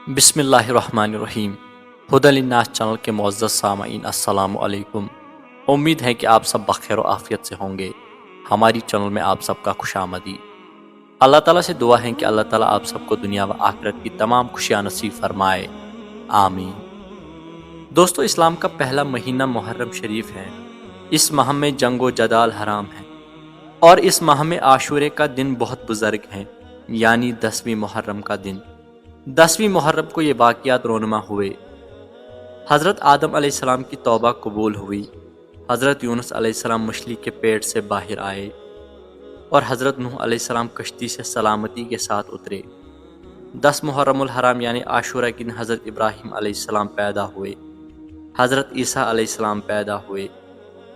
بسم اللہ الرحمن الرحیم۔ ہدی للناس چینل کے معزز سامعین السلام علیکم۔ امید ہے کہ آپ سب بخیر و عافیت سے ہوں گے۔ ہماری چینل میں آپ سب کا خوش آمدید۔ اللہ تعالیٰ سے دعا ہے کہ اللہ تعالیٰ آپ سب کو دنیا و آخرت کی تمام خوشیاں نصیب فرمائے، آمین۔ دوستو، اسلام کا پہلا مہینہ محرم شریف ہے۔ اس ماہ میں جنگ و جدال حرام ہے، اور اس ماہ میں عاشورے کا دن بہت بزرگ ہے، یعنی 10ویں محرم کا دن۔ 10ویں محرم کو یہ واقعات رونما ہوئے۔ حضرت آدم علیہ السلام کی توبہ قبول ہوئی، حضرت یونس علیہ السلام مچھلی کے پیٹ سے باہر آئے، اور حضرت نوح علیہ السلام کشتی سے سلامتی کے ساتھ اترے۔ 10 محرم الحرام یعنی عاشورہ کے دن حضرت ابراہیم علیہ السلام پیدا ہوئے، حضرت عیسیٰ علیہ السلام پیدا ہوئے،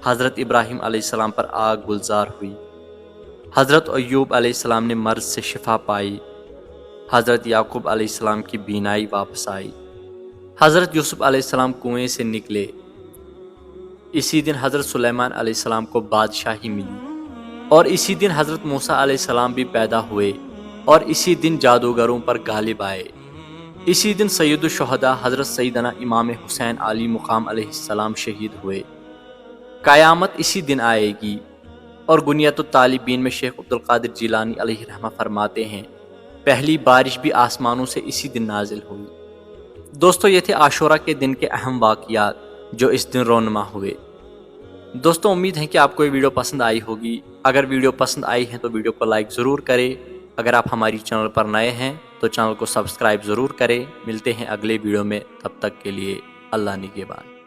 حضرت ابراہیم علیہ السلام پر آگ گلزار ہوئی، حضرت ایوب علیہ السلام نے مرض سے شفا پائی، حضرت یعقوب علیہ السلام کی بینائی واپس آئی، حضرت یوسف علیہ السلام کنویں سے نکلے۔ اسی دن حضرت سلیمان علیہ السلام کو بادشاہی ملی، اور اسی دن حضرت موسیٰ علیہ السلام بھی پیدا ہوئے، اور اسی دن جادوگروں پر غالب آئے۔ اسی دن سید الشہداء حضرت سیدنا امام حسین علی مقام علیہ السلام شہید ہوئے۔ قیامت اسی دن آئے گی، اور گنیت الطالبین میں شیخ عبدالقادر جیلانی علیہ رحمہ فرماتے ہیں، پہلی بارش بھی آسمانوں سے اسی دن نازل ہوئی۔ دوستو، یہ تھے عاشورہ کے دن کے اہم واقعات جو اس دن رونما ہوئے۔ دوستو، امید ہے کہ آپ کو یہ ویڈیو پسند آئی ہوگی۔ اگر ویڈیو پسند آئی ہے تو ویڈیو کو لائک ضرور کریں۔ اگر آپ ہماری چینل پر نئے ہیں تو چینل کو سبسکرائب ضرور کریں۔ ملتے ہیں اگلے ویڈیو میں، تب تک کے لیے اللہ نگہبان۔